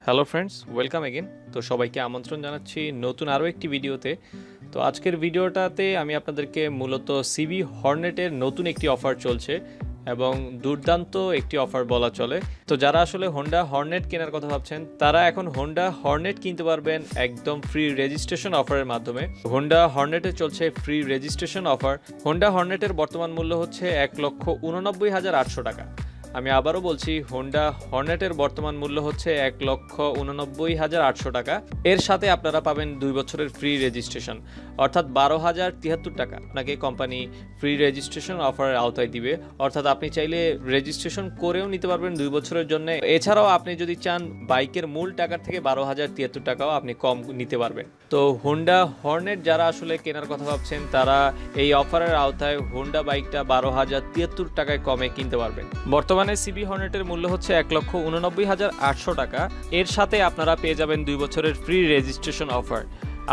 Hello friends, welcome again. তো সবাইকে আমন্ত্রণ জানাচ্ছি নতুন আরও একটি ভিডিওতে। তো আজকের ভিডিওটাতে আমি আপনাদেরকে মূলত সিবি হর্নেটের নতুন একটি অফার চলছে এবং দুর্দান্ত একটি অফার বলা চলে। তো যারা আসলে হোন্ডা হর্নেট কেনার কথা ভাবছেন তারা এখন হোন্ডা হর্নেট কিনতে পারবেন একদম ফ্রি রেজিস্ট্রেশন অফারের মাধ্যমে। হোন্ডা হর্নেটে চলছে ফ্রি রেজিস্ট্রেশন অফার। হোন্ডা হর্নেটের বর্তমান মূল্য হচ্ছে 1,89,800 টাকা। আমি আবারও বলছি, হোন্ডা হর্নেটের বর্তমান মূল্য হচ্ছে 1,89,800 টাকা। এর সাথে আপনারা পাবেন 2 বছরের ফ্রি রেজিস্ট্রেশন, অর্থাৎ 12,073 টাকা আপনাকে কোম্পানি ফ্রি রেজিস্ট্রেশন অফারের আওতায় দিবে। অর্থাৎ আপনি চাইলে রেজিস্ট্রেশন করেও নিতে পারবেন 2 বছরের জন্য। এছাড়াও আপনি যদি চান বাইকের মূল টাকার থেকে 12,073 টাকাও আপনি কম নিতে পারবেন। তো হোন্ডা হর্নেট যারা আসলে কেনার কথা ভাবছেন তারা এই অফারের আওতায় হোন্ডা বাইকটা 12,073 টাকায় কমে কিনতে পারবেন। বর্তমানে সিবি হর্নেটের মূল্য হচ্ছে 1,89,800 টাকা। এর সাথে আপনারা পেয়ে যাবেন 2 বছরের ফ্রি রেজিস্ট্রেশন অফার।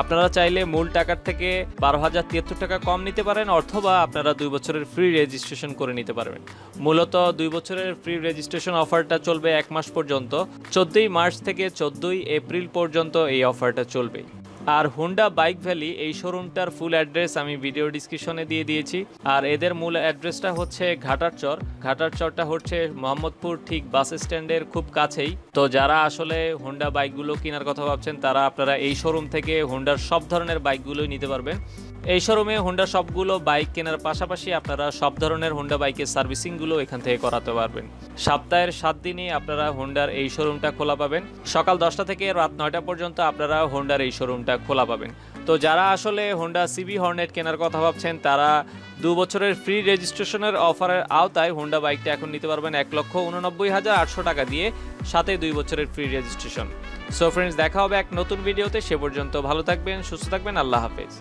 আপনারা চাইলে মূল টাকার থেকে 12,073 টাকা কম নিতে পারেন, অথবা আপনারা 2 বছরের ফ্রি রেজিস্ট্রেশন করে নিতে পারবেন। মূলত 2 বছরের ফ্রি রেজিস্ট্রেশন অফারটা চলবে 1 মাস পর্যন্ত। 14 মার্চ থেকে 14 এপ্রিল পর্যন্ত এই অফারটা চলবে। আর হোন্ডা বাইক ভ্যালি এই শোরুমটার ফুল অ্যাড্রেস আমি ভিডিও ডিসক্রিপশনে দিয়ে দিয়েছি। আর এদের মূল অ্যাড্রেসটা হচ্ছে ঘাটারচর। ঘাটারচরটা হচ্ছে মোহাম্মদপুর ঠিক বাস স্ট্যান্ডের খুব কাছেই। তো যারা আসলে হোন্ডা বাইকগুলো কেনার কথা ভাবছেন তারা আপনারা এই শোরুম থেকে হোন্ডার সব ধরনের বাইকগুলোই নিতে পারবেন। এই শোরুমে হোন্ডা সবগুলো বাইক কেনার পাশাপাশি আপনারা সব ধরনের হোন্ডা বাইকের সার্ভিসিংগুলো এখান থেকে করাতে পারবেন। সপ্তাহের 7 দিনই আপনারা হোন্ডার এই শোরুমটা খোলা পাবেন। সকাল 10টা থেকে রাত 9টা পর্যন্ত আপনারা হোন্ডার এই শোরুমটা খোলা পাবেন। তো যারা আসলে হোন্ডা সিবি হর্নেট কেনার কথা ভাবছেন তারা 2 বছরের ফ্রি রেজিস্ট্রেশনের অফারের আওতায় হোন্ডা বাইকটা এখন নিতে পারবেন 1,89,800 টাকা দিয়ে, সাথে 2 বছরের ফ্রি রেজিস্ট্রেশন। সো ফ্রেন্ডস, দেখা হবে এক নতুন ভিডিওতে। সে পর্যন্ত ভালো থাকবেন, সুস্থ থাকবেন। আল্লাহ হাফেজ।